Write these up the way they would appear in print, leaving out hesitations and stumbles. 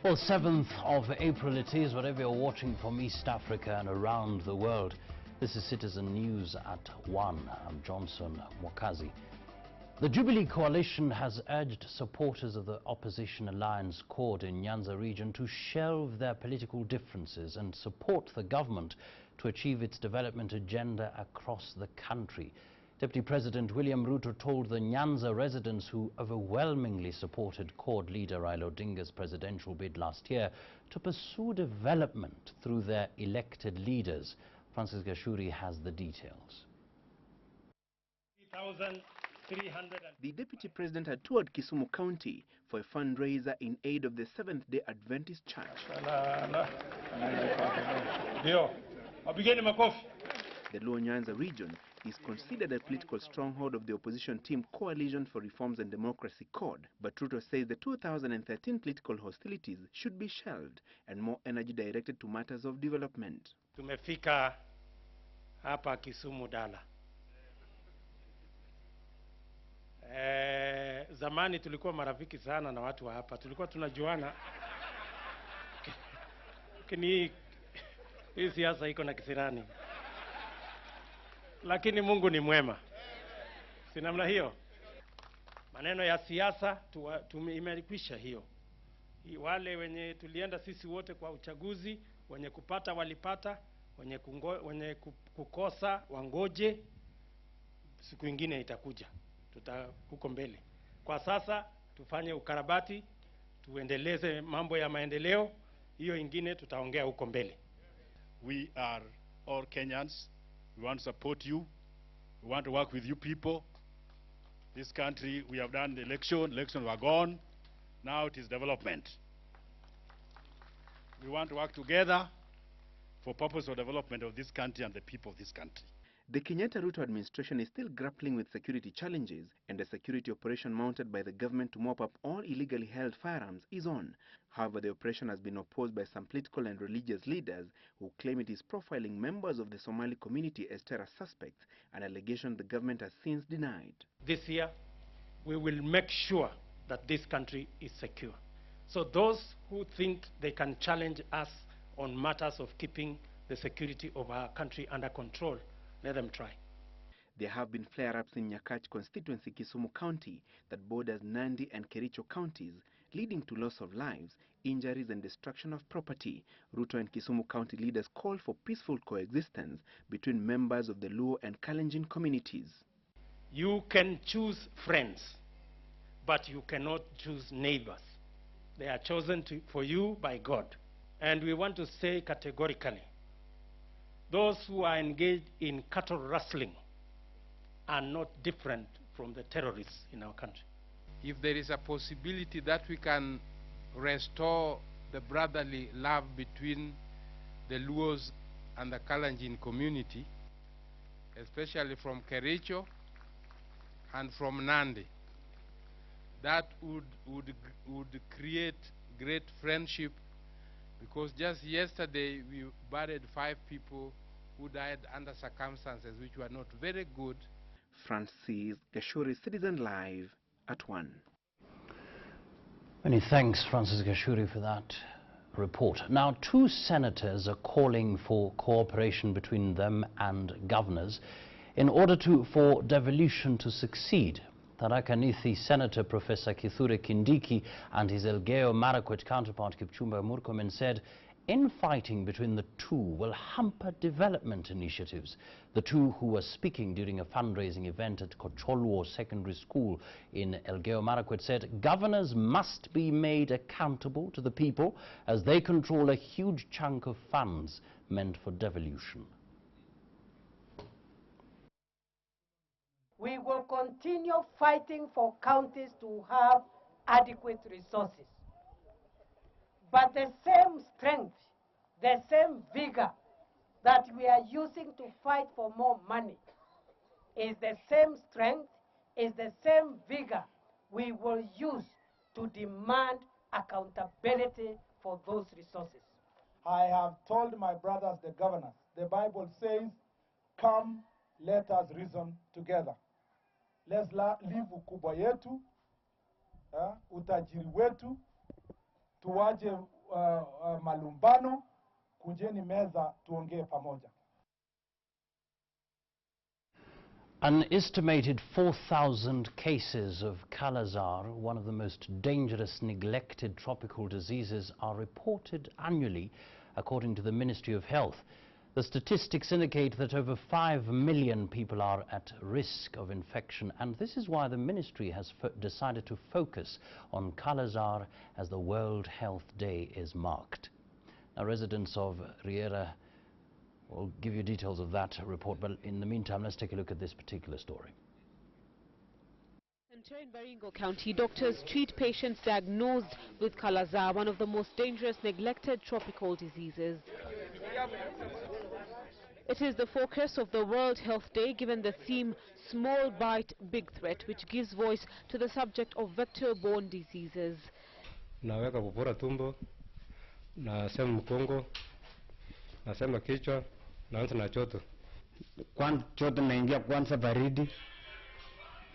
Well, 7th of April it is, whatever you're watching from East Africa and around the world. This is Citizen News at 1. I'm Johnson Mwakazi. The Jubilee Coalition has urged supporters of the opposition alliance CORD in Nyanza region to shelve their political differences and support the government to achieve its development agenda across the country. Deputy President William Ruto told the Nyanza residents who overwhelmingly supported CORD leader Raila Odinga's presidential bid last year to pursue development through their elected leaders. Francis Gashuri has the details. The Deputy President had toured Kisumu County for a fundraiser in aid of the Seventh-day Adventist Church. The Luo Nyanza region is considered a political stronghold of the opposition team Coalition for Reforms and Democracy CORD, but Ruto says the 2013 political hostilities should be shelved and more energy directed to matters of development. Tumefika hapa Kisumu Dala. Zamani tulikuwa marafiki sana na watu wa hapa. Tulikuwa tunajuana. Lakini hii siasa iko na kisirani. Lakini Mungu ni mwema. Si namna hiyo. Maneno ya siasa imelikwisha hiyo. Wale wenye tulienda sisi wote kwa uchaguzi, wenye kupata walipata, wenye kukosa wangoje, siku nyingine itakuja. Huko mbele. Kwa sasa tufanye ukarabati, tuendeleze mambo ya maendeleo, hiyo ingine tutaongea huko mbele. We are all Kenyans. We want to support you. We want to work with you people. This country, we have done the elections were gone. Now it is development. We want to work together for purpose of development of this country and the people of this country. The Kenyatta-Ruto administration is still grappling with security challenges, and the security operation mounted by the government to mop up all illegally held firearms is on. However, the operation has been opposed by some political and religious leaders who claim it is profiling members of the Somali community as terror suspects, an allegation the government has since denied. This year, we will make sure that this country is secure. So those who think they can challenge us on matters of keeping the security of our country under control, let them try. There have been flare-ups in Nyakach constituency, Kisumu County, that borders Nandi and Kericho counties, leading to loss of lives, injuries and destruction of property. Ruto and Kisumu County leaders called for peaceful coexistence between members of the Luo and Kalenjin communities. You can choose friends, but you cannot choose neighbors. They are chosen for you by God. And we want to say categorically, those who are engaged in cattle rustling are not different from the terrorists in our country. If there is a possibility that we can restore the brotherly love between the Luos and the Kalenjin community, especially from Kericho and from Nandi, that would create great friendship, because just yesterday we buried 5 people who died under circumstances which were not very good. Francis Gashuri, Citizen Live at 1. Many thanks, Francis Gashuri, for that report. Now, 2 senators are calling for cooperation between them and governors in order for devolution to succeed. Tharaka Nithi Senator Professor Kithure Kindiki and his Elgeyo Marakwet counterpart Kipchumba Murkomen said infighting between the two will hamper development initiatives. The two, who were speaking during a fundraising event at Kocholwo Secondary School in Elgeyo Marakwet, said governors must be made accountable to the people as they control a huge chunk of funds meant for devolution. We will continue fighting for counties to have adequate resources. But the same strength, the same vigor that we are using to fight for more money is the same strength, is the same vigor we will use to demand accountability for those resources. I have told my brothers, the governors, the Bible says, come, let us reason together. Let's leave ukubwa yetu, utajiri wetu, tuwaje malumbano, kujeni meza tuongee pamoja. An estimated 4,000 cases of Kala-Azar, one of the most dangerous neglected tropical diseases, are reported annually, according to the Ministry of Health. The statistics indicate that over 5 million people are at risk of infection, and this is why the ministry has decided to focus on Kala-Azar as the World Health Day is marked. Now, residents of Riera will give you details of that report, but in the meantime, let's take a look at this particular story. In Baringo County, doctors treat patients diagnosed with Kala-Azar, one of the most dangerous neglected tropical diseases. It is the focus of the World Health Day, given the theme Small Bite, Big Threat, which gives voice to the subject of vector-borne diseases. Naweka kupura tumbo, nasema mkongo, nasema kichwa, naanza na choto. Kwanza choto naingia kwanza baridi,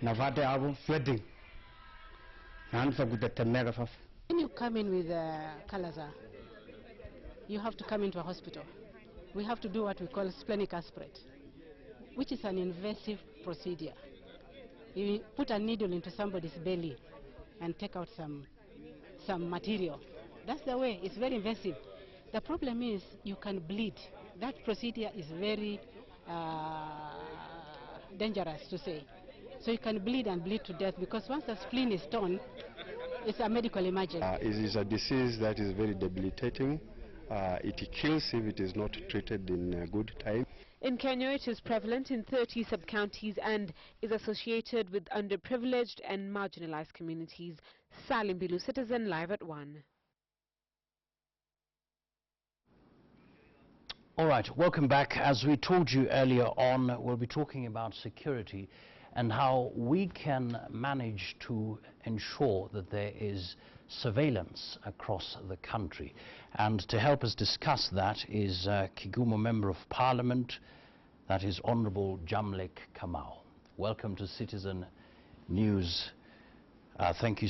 navate hapo sweating. Naanza kutetemeka sasa. When you come in with Kala-Azar, you have to come into a hospital. We have to do what we call splenic aspirate, which is an invasive procedure. You put a needle into somebody's belly and take out some material. That's the way. It's very invasive. The problem is you can bleed. That procedure is very dangerous to say. So you can bleed and bleed to death, because once the spleen is torn, it's a medical emergency. It is a disease that is very debilitating. It kills if it is not treated in a good time. In Kenya, it is prevalent in 30 sub-counties and is associated with underprivileged and marginalized communities. Salim Bilu, Citizen Live at 1. All right, welcome back. As we told you earlier on, we'll be talking about security and how we can manage to ensure that there is surveillance across the country. And to help us discuss that is Kigumo Member of Parliament, that is Honourable Jamlek Kamau. Welcome to Citizen News. Thank you.